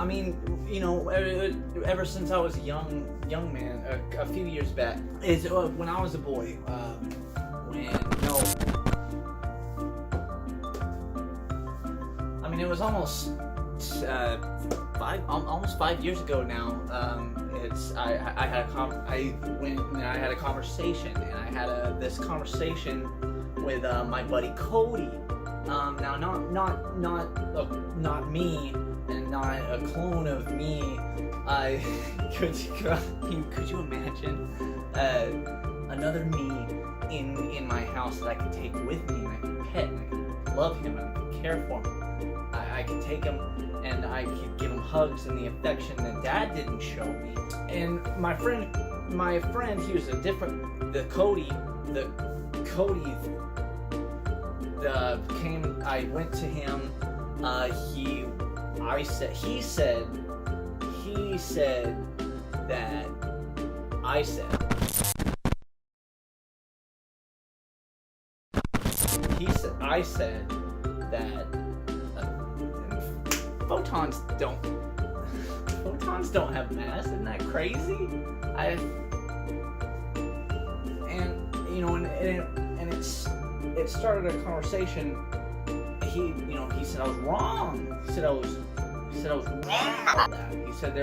I mean, you know, ever since I was a young man, a few years back, is when I was a boy. I mean, it was almost 5 years ago now. I had a conversation, and I had this conversation with my buddy Cody. Now, not me, and not a clone of me. Could you imagine another me in my house that I could take with me, and I could pet, and I could love him, and I could care for him. I could take him, and I could give him hugs and the affection that Dad didn't show me. And my friend, he was a different. I went to him. He said that I said that photons don't have mass. Isn't that crazy? It started a conversation. He said I was wrong. He said I was wrong about that. He said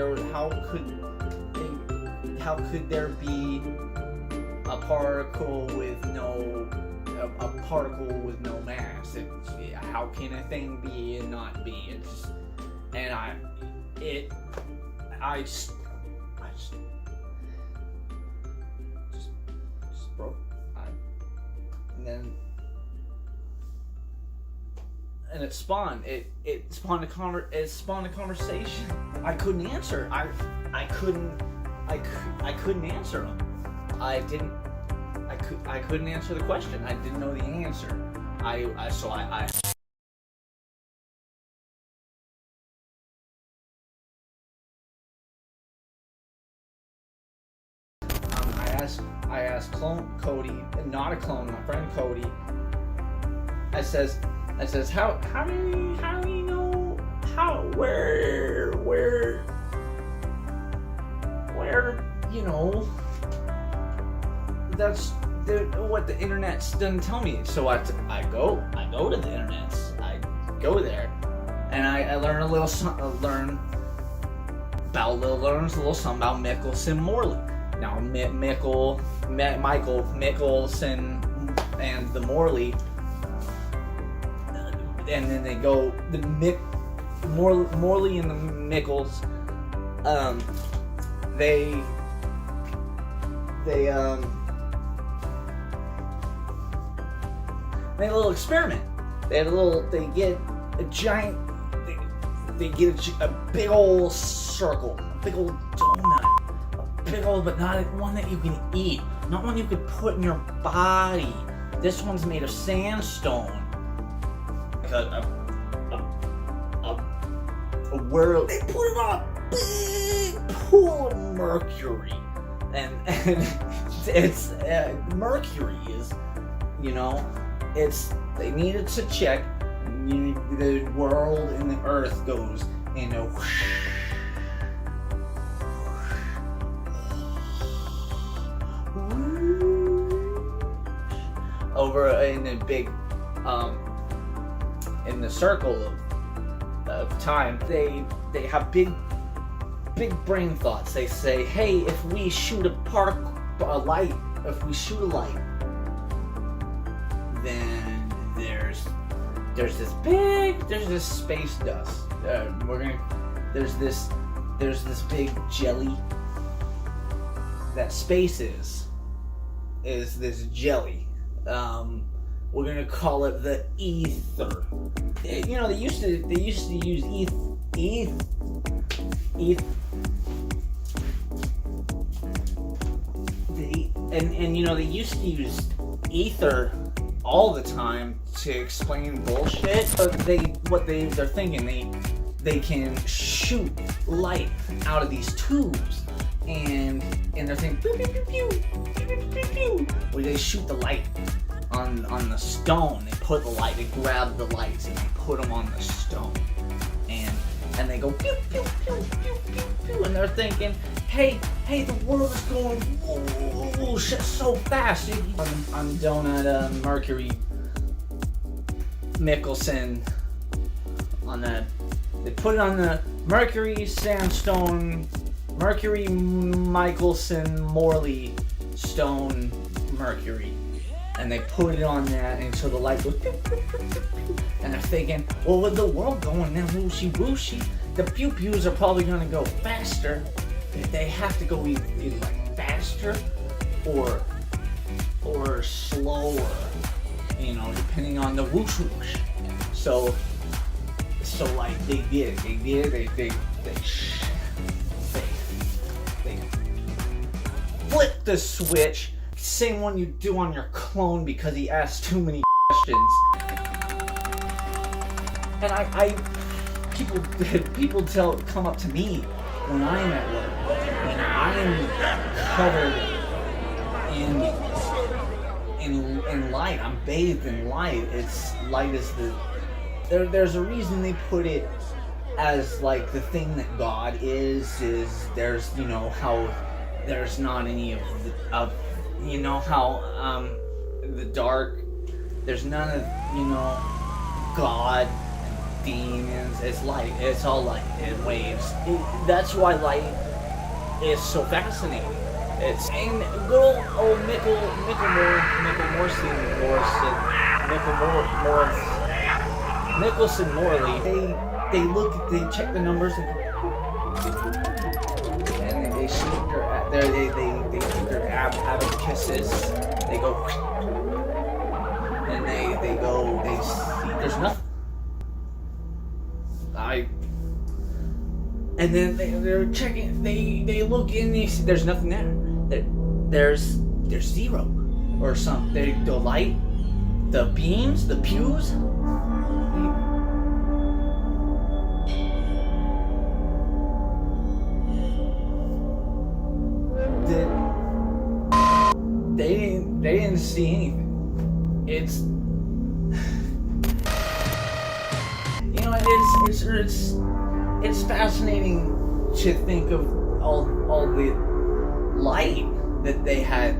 how could there be a particle with no mass? How can a thing be and not be? I just broke. And it spawned a conversation. I couldn't answer. I couldn't answer him. I couldn't answer the question. I didn't know the answer. I asked Cody, not a clone, my friend Cody. I says, how do you know where that's what the internet doesn't tell me. So I go to the internet. I go there, and I learn a little something about Michelson Morley. Now Michael Michelson and the Morley, and then they go the Morley and the Michels. They made a little experiment. They get a giant. They get a big old circle, a big old donut. Big old, but not one that you can eat, not one you could put in your body. This one's made of sandstone. Where they put it on a big pool of mercury, and it's mercury is, they needed to check. The world and the Earth goes in a whoosh. Over in a big, in the circle of time, they have big brain thoughts. They say, hey, if we shoot a light, then there's this space dust. There's this big jelly. That space is this jelly. We're gonna call it the ether. They used to use they used to use ether all the time to explain bullshit. But they're thinking they can shoot light out of these tubes, and they're thinking pew, pew, pew, pew, pew, pew, pew, pew. Where they shoot the light on the stone. They grab the lights and they put them on the stone, and and they go pew pew pew pew pew pew, and they're thinking, hey, the world is going so fast. On donut Mercury Michelson on the, they put it on the Mercury Sandstone, Mercury Michelson Morley Stone Mercury, and they put it on that, and so the light goes pew, pew, pew, pew, pew. And they're thinking, well, with the world going now whooshy whooshy, the pew pews are probably gonna go faster. They have to go either like faster or slower, you know, depending on the whoosh whoosh. So like they flip the switch, same one you do on your clone because he asked too many questions. And people come up to me when I am at work, and I am covered in light. I'm bathed in light. It's light as the there's a reason they put it as like the thing that God is there's, you know, how there's not any of you know how the dark, there's none of, you know, God, demons. It's light. It's all light. It waves. That's why light is so fascinating. It's and good old Michelson Morley. They check the numbers and they shoot they shoot their abacusses. They go and they go. They see there's nothing. And then they're checking. They look in. They see there's nothing there. There's zero or something. The light, the beams, the pews. They didn't see anything. It's you know it's fascinating to think of all the light that they had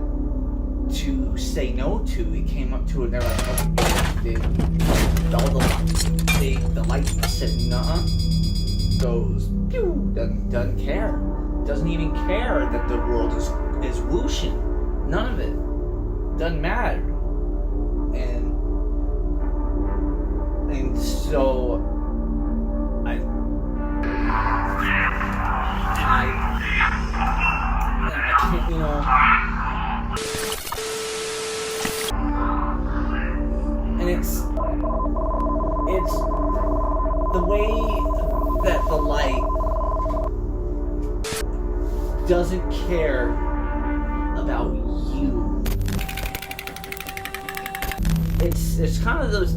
to say no to. It came up to it. They're like, okay, the light said nah. Goes pew. Doesn't care. Doesn't even care that the world is whooshing. None of it. Doesn't matter. And so I can't, you know, and it's the way that the light doesn't care about you. It's kind of those.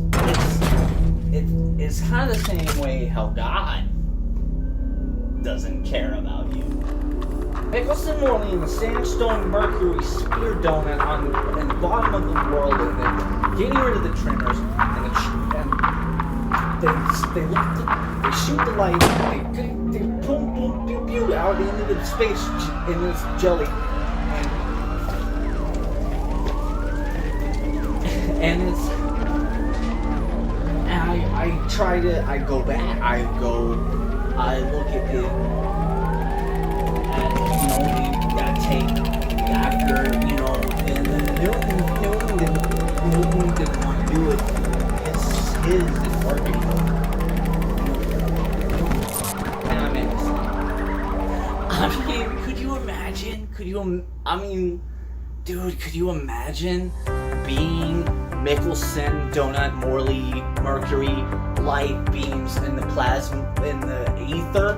It's kind of the same way how God doesn't care about you. Michelson Morley and the Sandstone Mercury Spear Donut in the bottom of the world, and they're getting rid of the trimmers, and they look at they shoot the light, they boom boom pew pew out into the space in this jelly, and it's. I go back, I look at it, you know, that tape after, you know, and then Newton didn't want to do it. His is working. And I mean, could you imagine? Dude, could you imagine being Michelson, Donut, Morley, Mercury, light beams in the plasma, in the ether,